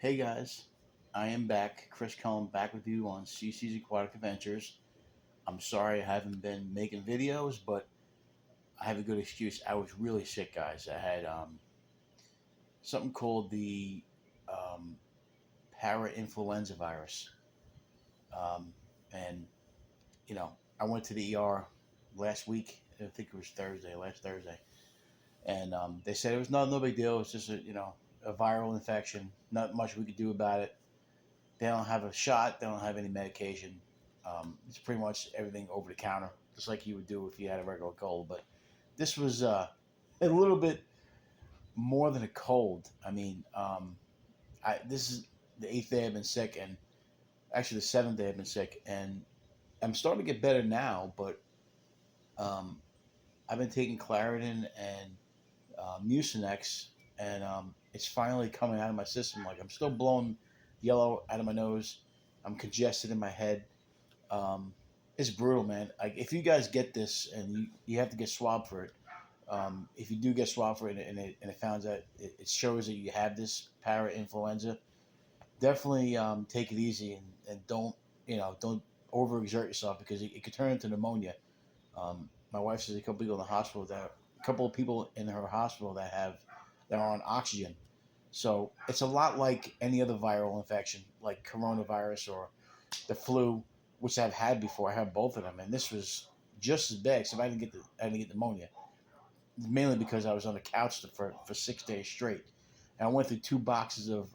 Hey guys, I am back. Chris Cullen back with you on CC's Aquatic Adventures. I'm sorry I haven't been making videos, but I have a good excuse. I was really sick, guys. I had something called the um, para-influenza virus. Um, and, I went to the ER last week. I think it was last Thursday. And they said it was no big deal. It's just a viral infection. Not much we could do about it. They don't have a shot. They don't have any medication. It's pretty much everything over the counter, just like you would do if you had a regular cold. But this was a little bit more than a cold. I mean, this is the eighth day I've been sick, and actually the seventh day I've been sick, and I'm starting to get better now. But um, I've been taking Claritin and Mucinex, and it's finally coming out of my system. Like I'm still blowing yellow out of my nose. I'm congested in my head. Um, it's brutal, man. Like if you guys get this and you have to get swabbed for it, if you do get swabbed for it and it found that it shows that you have this para influenza, definitely take it easy and don't overexert yourself because it could turn into pneumonia. My wife says a couple of people in her hospital that are on oxygen. So it's a lot like any other viral infection, like coronavirus or the flu, which I've had before. I had both of them, and this was just as bad. Except I didn't get pneumonia, mainly because I was on the couch for 6 days straight, and I went through two boxes of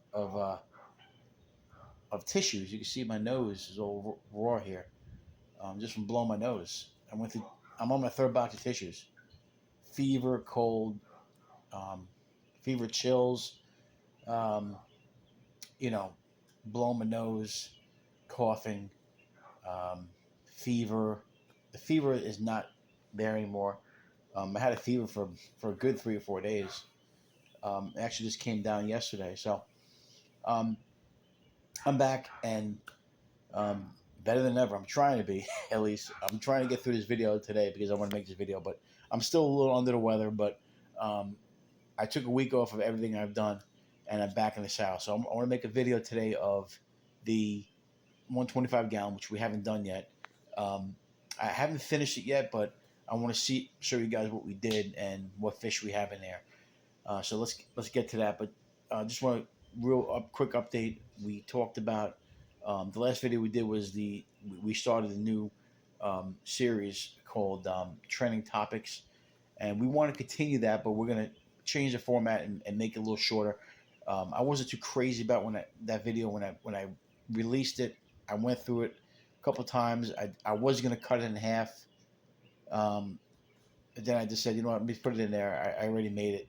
tissues. You can see my nose is all raw here, just from blowing my nose. I'm on my third box of tissues. Fever, cold, um, fever, chills, um, you know, blowing my nose, coughing, um, fever. The fever is not there anymore. I had a fever for a good 3 or 4 days. It actually just came down yesterday. So um, I'm back and um, better than ever. I'm trying to be, at least. I'm trying to get through this video today because I want to make this video. But I'm still a little under the weather. But um, I took a week off of everything I've done and I'm back in the saddle. So I want to make a video today of the 125 gallon, which we haven't done yet. Um, I haven't finished it yet, but I want to show you guys what we did and what fish we have in there. So let's get to that. But just want a quick update. We talked about the last video we did was we started a new series called Trending Topics, and we want to continue that, but we're gonna change the format and make it a little shorter. I wasn't too crazy about that video when I released it. I went through it a couple times. I was gonna cut it in half. Um, then I just said, you know what, let me put it in there. I already made it.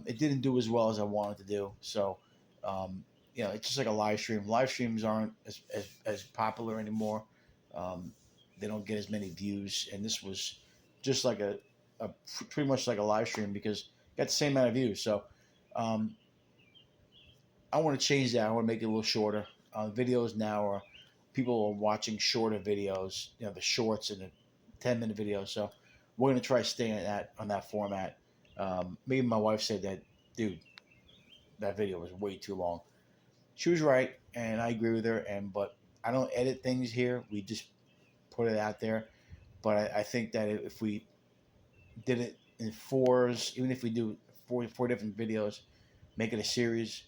It didn't do as well as I wanted to do. So, um, it's just like a live stream. Live streams aren't as popular anymore. Um, they don't get as many views. And this was just like a pretty much like a live stream because it got the same amount of views. So, um, I want to change that. I want to make it a little shorter. Videos now are people are watching shorter videos, the shorts and the 10-minute videos. So we're gonna try staying on that format. Maybe my wife said that, dude, that video was way too long. She was right, and I agree with her. But I don't edit things here. We just put it out there. But I think that if we did it in fours, even if we do four different videos, make it a series,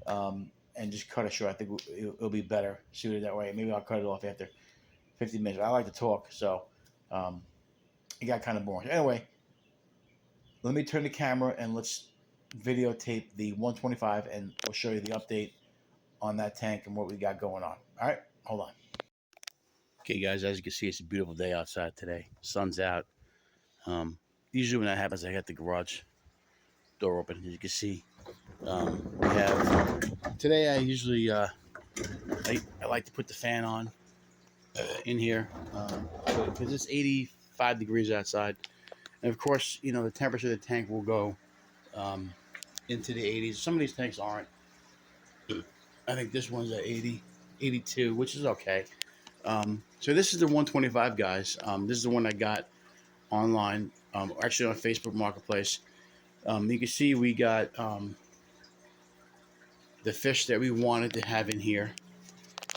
and just cut it short. I think it'll be better suited that way. Maybe I'll cut it off after 50 minutes. I like to talk, so um, it got kind of boring. Anyway, let me turn the camera and let's videotape the 125, and we'll show you the update on that tank and what we got going on. All right, hold on. Okay, guys, as you can see, it's a beautiful day outside today. Sun's out. Usually when that happens, I got the garage door open. As you can see, we have today. I usually I like to put the fan on in here because it's 85 degrees outside, and of course, the temperature of the tank will go um, into the 80s. Some of these tanks aren't. I think this one's at 80, 82, which is okay. So this is the 125, guys. This is the one I got online, actually on Facebook Marketplace. You can see we got the fish that we wanted to have in here.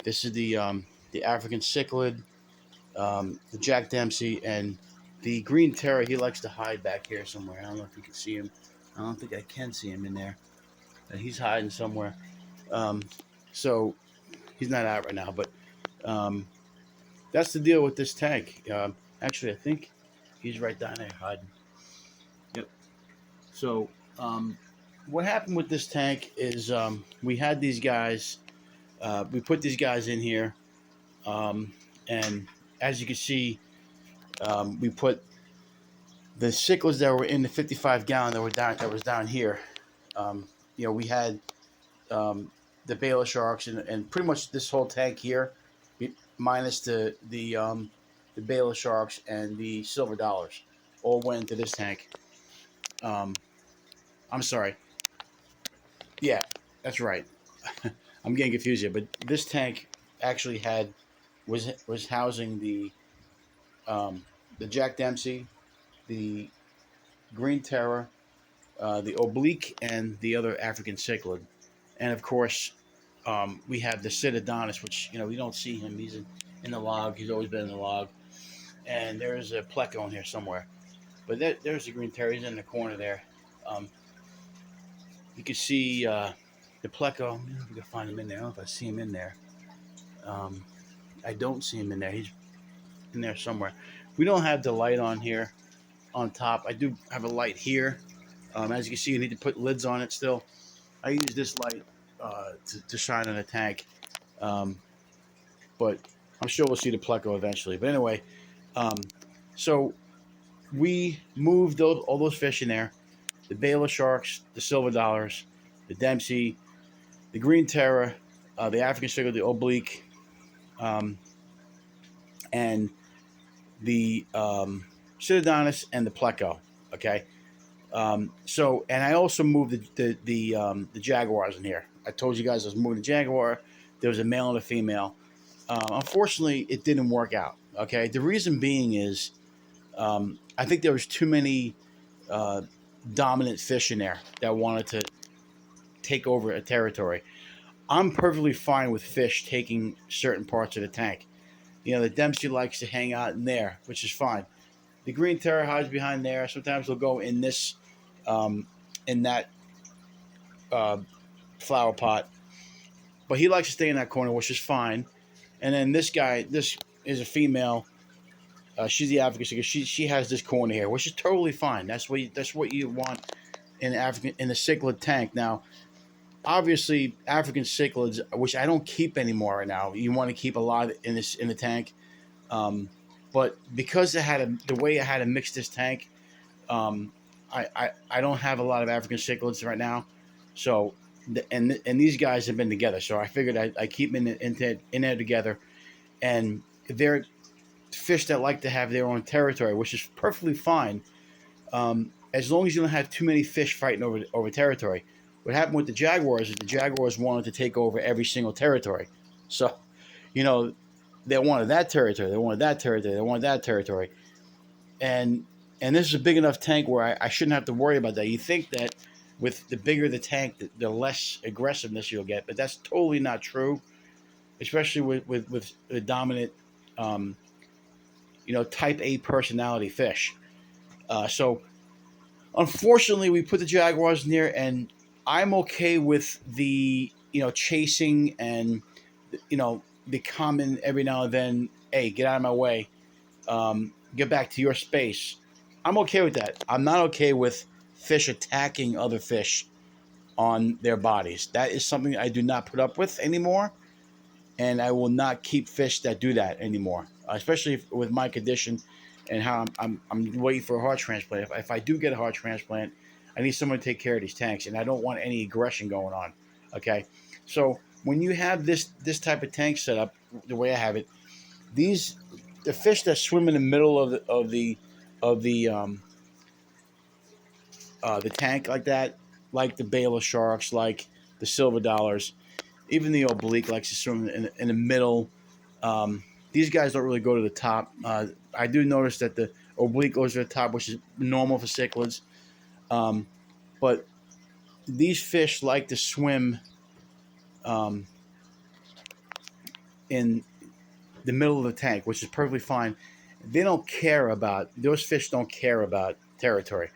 This is the African cichlid, the Jack Dempsey, and the green terror. He likes to hide back here somewhere. I don't know if you can see him. I don't think I can see him in there. He's hiding somewhere. Um, so he's not out right now, but um, that's the deal with this tank. Actually, I think he's right down there hiding. Yep. So what happened with this tank is we had these guys. We put these guys in here, um, and as you can see, we put the cichlids that were in the 55-gallon that was down here. Um, we had the Baylor sharks and pretty much this whole tank here, minus the Baylor sharks and the silver dollars, all went into this tank. I'm sorry. Yeah, that's right. I'm getting confused here, but this tank actually was housing the Jack Dempsey, the Green Terror, the Oblique, and the other African cichlid. And of course, we have the Citodonis, which we don't see him. He's in the log. He's always been in the log. And there's a pleco in here somewhere. But there's the Green Terror. He's in the corner there. You can see the pleco. I don't know if we can find him in there. I don't know if I see him in there. I don't see him in there. He's in there somewhere. We don't have the light on here on top. I do have a light here. As you can see, you need to put lids on it still. I use this light to shine on the tank. But I'm sure we'll see the pleco eventually. But anyway, so we moved all those fish in there. The Baylor sharks, the silver dollars, the Dempsey, the Green Terror, the African cichlid, the Oblique, and the Citodonis and the pleco. Okay. And I also moved the jaguars in here. I told you guys I was moving the jaguar. There was a male and a female. Unfortunately, it didn't work out. Okay. The reason being is I think there was too many dominant fish in there that wanted to take over a territory. I'm perfectly fine with fish taking certain parts of the tank. The Dempsey likes to hang out in there, which is fine. The Green Terror hides behind there. Sometimes they'll go in this, in that flower pot, but he likes to stay in that corner, which is fine. And then this is a female. She's the African because she has this corner here, which is totally fine. That's what you want in the cichlid tank. Now, obviously, African cichlids, which I don't keep anymore right now. You want to keep a lot in the tank. But because the way I had to mix this tank, I don't have a lot of African cichlids right now. So and these guys have been together, so I figured I keep them in there together, and they're fish that like to have their own territory, which is perfectly fine, as long as you don't have too many fish fighting over territory. What happened with the jaguars is the jaguars wanted to take over every single territory, so they wanted that territory, they wanted that territory, they wanted that territory, and this is a big enough tank where I shouldn't have to worry about that. You think that with the bigger the tank, the less aggressiveness you'll get, but that's totally not true, especially with the dominant, type A personality fish. So unfortunately, we put the jaguars in there, and I'm okay with the chasing and the common every now and then. Hey, get out of my way. Get back to your space. I'm okay with that. I'm not okay with fish attacking other fish on their bodies. That is something I do not put up with anymore, and I will not keep fish that do that anymore, especially with my condition and how I'm waiting for a heart transplant. If I do get a heart transplant, I need someone to take care of these tanks, and I don't want any aggression going on. Okay, so when you have this type of tank set up the way I have it, the fish that swim in the middle of the tank like that, like the Baylor sharks, like the silver dollars, even the oblique likes to swim in the middle. These guys don't really go to the top. I do notice that the oblique goes to the top, which is normal for cichlids. But these fish like to swim um, in the middle of the tank, which is perfectly fine. They don't care about those fish. Don't care about territory.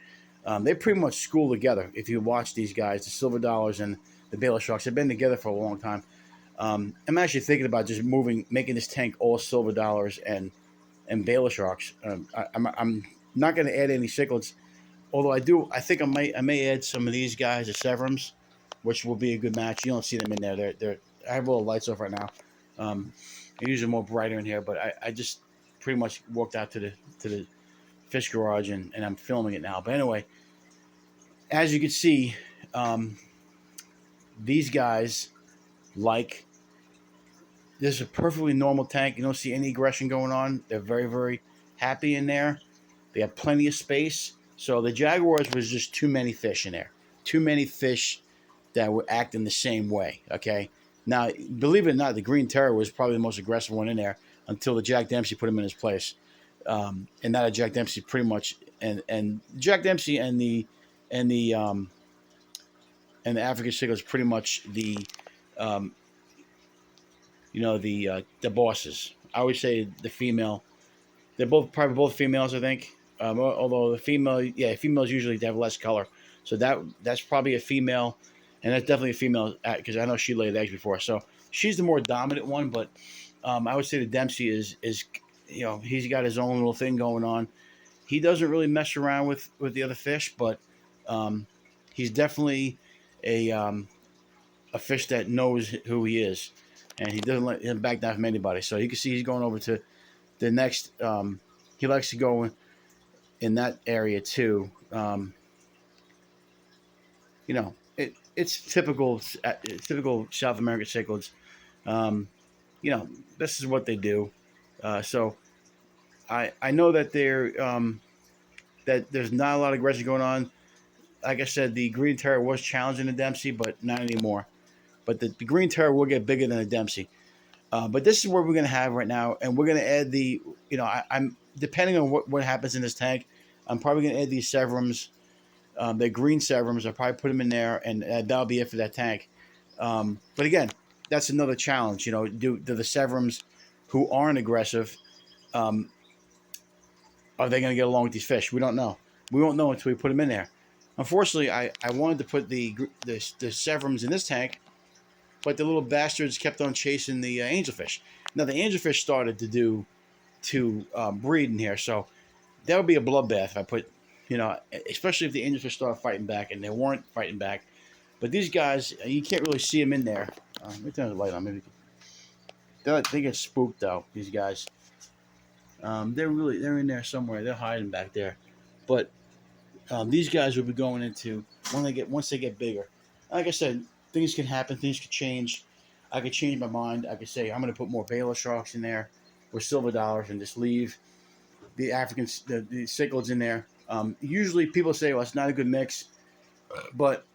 They pretty much school together. If you watch these guys, the silver dollars and the Baylor sharks, they've been together for a long time. I'm actually thinking about just making this tank all silver dollars and Baylor sharks. I'm not going to add any cichlids, although I think I may add some of these guys, the Severums, which will be a good match. You don't see them in there. They're I have all the lights off right now. They're usually more brighter in here, but I just pretty much walked out to the fish garage and I'm filming it now. But anyway, as you can see, um, these guys like this is a perfectly normal tank. You don't see any aggression going on. They're very, very happy in there. They have plenty of space. So the Jaguars was just too many fish in there. Too many fish that were acting the same way. Okay. Now, believe it or not, the Green Terror was probably the most aggressive one in there until the Jack Dempsey put him in his place. And now Jack Dempsey pretty much and Jack Dempsey and the um, and the African Sickle is pretty much um, the bosses. I always say the female. They're both probably both females, I think. Although the female, yeah, females usually have less color, so that's probably a female, and that's definitely a female because I know she laid eggs before. So she's the more dominant one, but I would say the Dempsey is he's got his own little thing going on. He doesn't really mess around with the other fish, but um, he's definitely a um, a fish that knows who he is, and he doesn't let him back down from anybody. So you can see he's going over to the next. He likes to go in that area too. It's typical South American cichlids. Um, this is what they do. So I know that that there's not a lot of aggression going on. Like I said, the Green Terror was challenging the Dempsey, but not anymore. But the Green Terror will get bigger than the Dempsey. But this is what we're going to have right now, and we're going to add I'm depending on what happens in this tank, I'm probably going to add these Severums, the green Severums. I'll probably put them in there, and that'll be it for that tank. But again, that's another challenge. Do the Severums who aren't aggressive, um, are they going to get along with these fish? We don't know. We won't know until we put them in there. Unfortunately, I wanted to put the Severums in this tank, but the little bastards kept on chasing the angelfish. Now the angelfish started to breed in here, so that would be a bloodbath if I put, especially if the angelfish started fighting back, and they weren't fighting back. But these guys, you can't really see them in there. Let me turn the light on. Maybe they get spooked though. These guys, they're in there somewhere. They're hiding back there, but these guys will be going into once they get bigger. Like I said, things can happen. Things can change. I could change my mind. I could say I'm going to put more Baylor sharks in there or silver dollars and just leave the the cichlids in there. Usually people say, well, it's not a good mix, but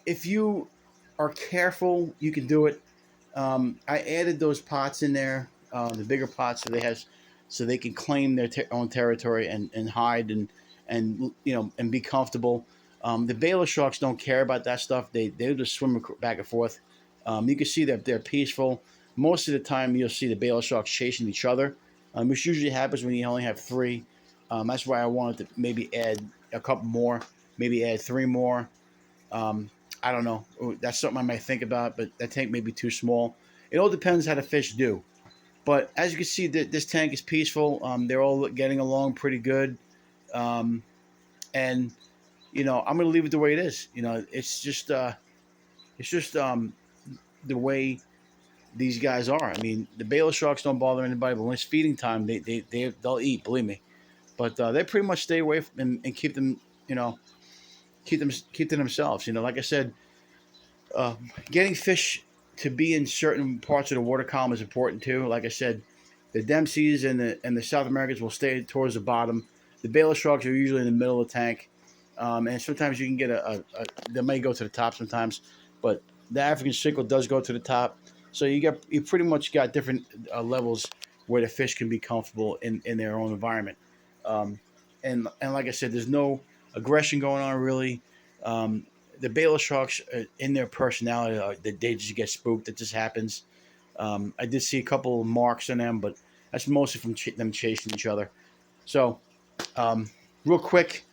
if you are careful, you can do it. I added those pots in there, the bigger pots, so they can claim their own territory and hide and be comfortable. The Baylor sharks don't care about that stuff. They just swim back and forth. You can see that they're peaceful. Most of the time, you'll see the Baylor sharks chasing each other, which usually happens when you only have three. That's why I wanted to maybe add a couple more, maybe add three more. Um, I don't know. That's something I might think about, but that tank may be too small. It all depends how the fish do. But as you can see, this tank is peaceful. They're all getting along pretty good. Um, and I'm going to leave it the way it is. It's just the way these guys are. I mean, the Baylor sharks don't bother anybody, but when it's feeding time, they'll eat. Believe me. But they pretty much stay away from, and keep them, keep to themselves. Like I said, uh, getting fish to be in certain parts of the water column is important too. Like I said, the Dempseys and the South Americans will stay towards the bottom. The Baylor sharks are usually in the middle of the tank, and sometimes you can get they may go to the top sometimes, but the African cichlid does go to the top. So you pretty much got different levels where the fish can be comfortable in their own environment. Um, and like I said, there's no aggression going on really. Um, the Baylor sharks, in their personality, that they just get spooked. That just happens. I did see a couple of marks on them, but that's mostly from them chasing each other. So, real quick,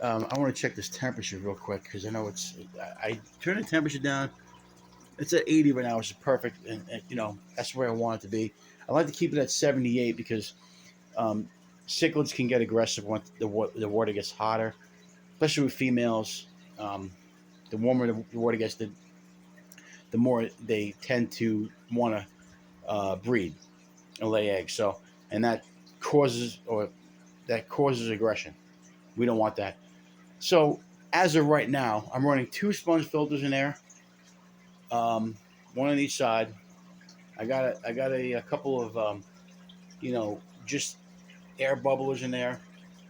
I want to check this temperature real quick because I know it's. I turn the temperature down. It's at 80 right now, which is perfect, and that's where I want it to be. I like to keep it at 78 because um, cichlids can get aggressive once the water gets hotter, especially with females. Um, the warmer the water gets, the more they tend to want to breed and lay eggs. So, and causes or that causes aggression. We don't want that. So, as of right now, I'm running 2 sponge filters in there, um, one on each side. I got a couple of just air bubblers in there,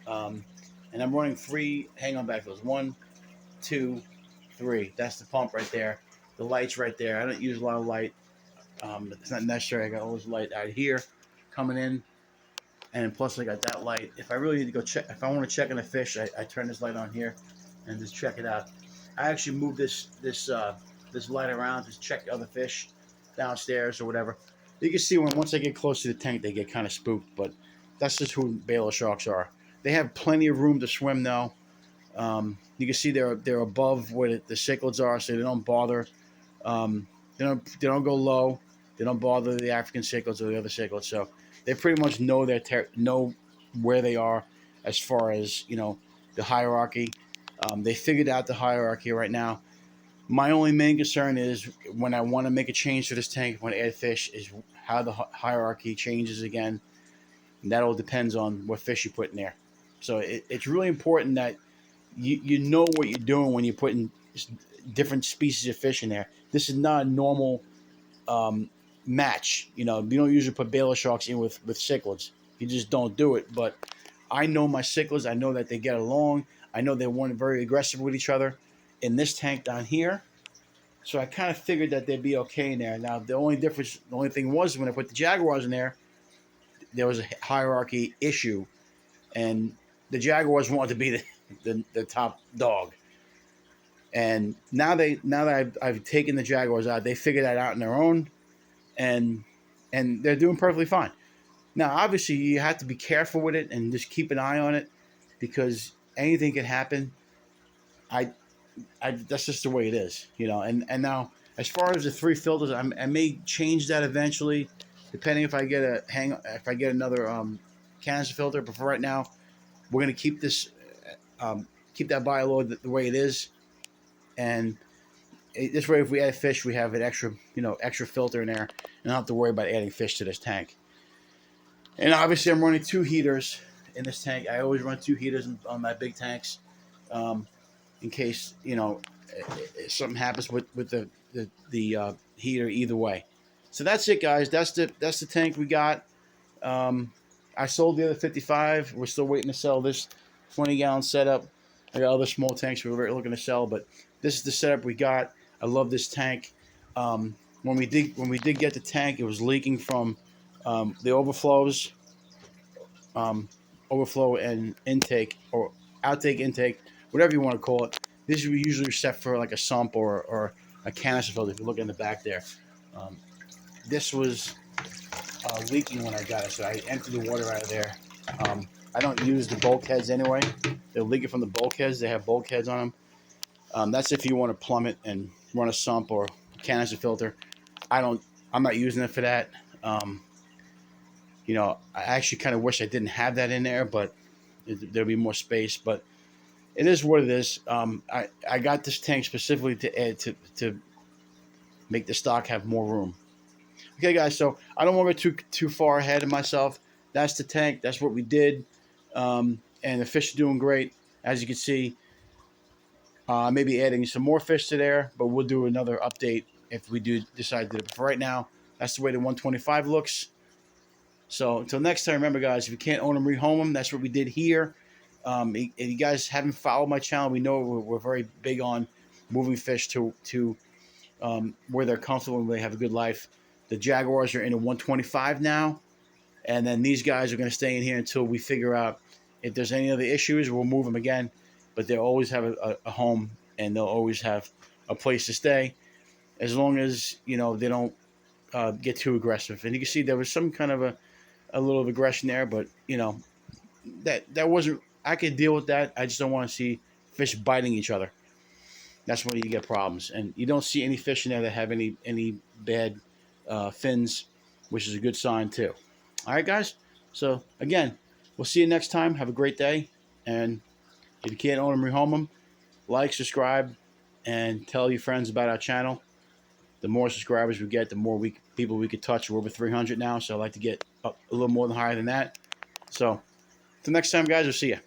um, and I'm running 3 hang on back filters. 1, 2, 3. That's the pump right there. The light's right there. I don't use a lot of light. It's not necessary. I got all this light out here coming in, and plus I got that light. If I really need to go check, if I want to check on a fish, I turn this light on here and just check it out. I actually move this light around to check other fish downstairs or whatever. You can see once I get close to the tank, they get kind of spooked, but that's just who Baylor sharks are. They have plenty of room to swim now. You can see they're above where the cichlids are, so they don't bother. They don't go low. They don't bother the African cichlids or the other cichlids. So they pretty much know know where they are as far as the hierarchy. They figured out the hierarchy right now. My only main concern is when I want to make a change to this tank, when I add fish, is how the hierarchy changes again. And that all depends on what fish you put in there. So it's really important that you know what you're doing when you're putting different species of fish in there. This is not a normal match. You don't usually put Baylor sharks in with cichlids. You just don't do it. But I know my cichlids. I know that they get along. I know they weren't very aggressive with each other in this tank down here. So I kind of figured that they'd be okay in there. Now the only thing was when I put the jaguars in there was a hierarchy issue, and the jaguars wanted to be the top dog. And now that I've taken the jaguars out, they figured that out on their own, and they're doing perfectly fine. Now, obviously, you have to be careful with it and just keep an eye on it because anything can happen. That's just the way it is, And now, as far as the 3 filters, I may change that eventually, depending if I get another canister filter. But for right now, we're gonna keep keep that bioload the way it is, and this way, if we add fish, we have an extra filter in there, and I don't have to worry about adding fish to this tank. And obviously, I'm running 2 heaters in this tank. I always run 2 heaters on my big tanks, in case something happens with the heater. Either way, so that's it, guys. That's the tank we got. I sold the other 55. We're still waiting to sell this 20-gallon setup. I got other small tanks we're looking to sell, but this is the setup we got. I love this tank. When we did get the tank, it was leaking from the overflows, overflow and intake or outtake intake, whatever you want to call it. This is usually set for like a sump or a canister filter. If you look in the back there, this was leaking when I got it, so I emptied the water out of there. I don't use the bulkheads anyway. They're leaking from the bulkheads. They have bulkheads on them. That's if you want to plumb it and run a sump or a canister filter. I'm not using it for that. I actually kind of wish I didn't have that in there, but there'll be more space. But it is what it is. I got this tank specifically to add to make the stock have more room. Okay, guys. So I don't want to get too far ahead of myself. That's the tank. That's what we did, and the fish are doing great, as you can see. Maybe adding some more fish to there, but we'll do another update if we do decide to do it. But for right now, that's the way the 125 looks. So until next time, remember, guys, if you can't own them, rehome them. That's what we did here. If you guys haven't followed my channel, we know we're very big on moving fish to where they're comfortable and they have a good life. The Jaguars are in a 125 now, and then these guys are going to stay in here until we figure out if there's any other issues. We'll move them again, but they'll always have a home and they'll always have a place to stay as long as they don't get too aggressive. And you can see there was some kind of a little of aggression there, but that wasn't. I could deal with that. I just don't want to see fish biting each other. That's when you get problems, and you don't see any fish in there that have any bad fins, which is a good sign too. All right, guys. So again, we'll see you next time. Have a great day, and if you can't own them, rehome them. Like, subscribe, and tell your friends about our channel. The more subscribers we get, the more people we could touch. We're over 300 now, so I'd like to get up a little more than higher than that. So, till next time, guys. We'll see you.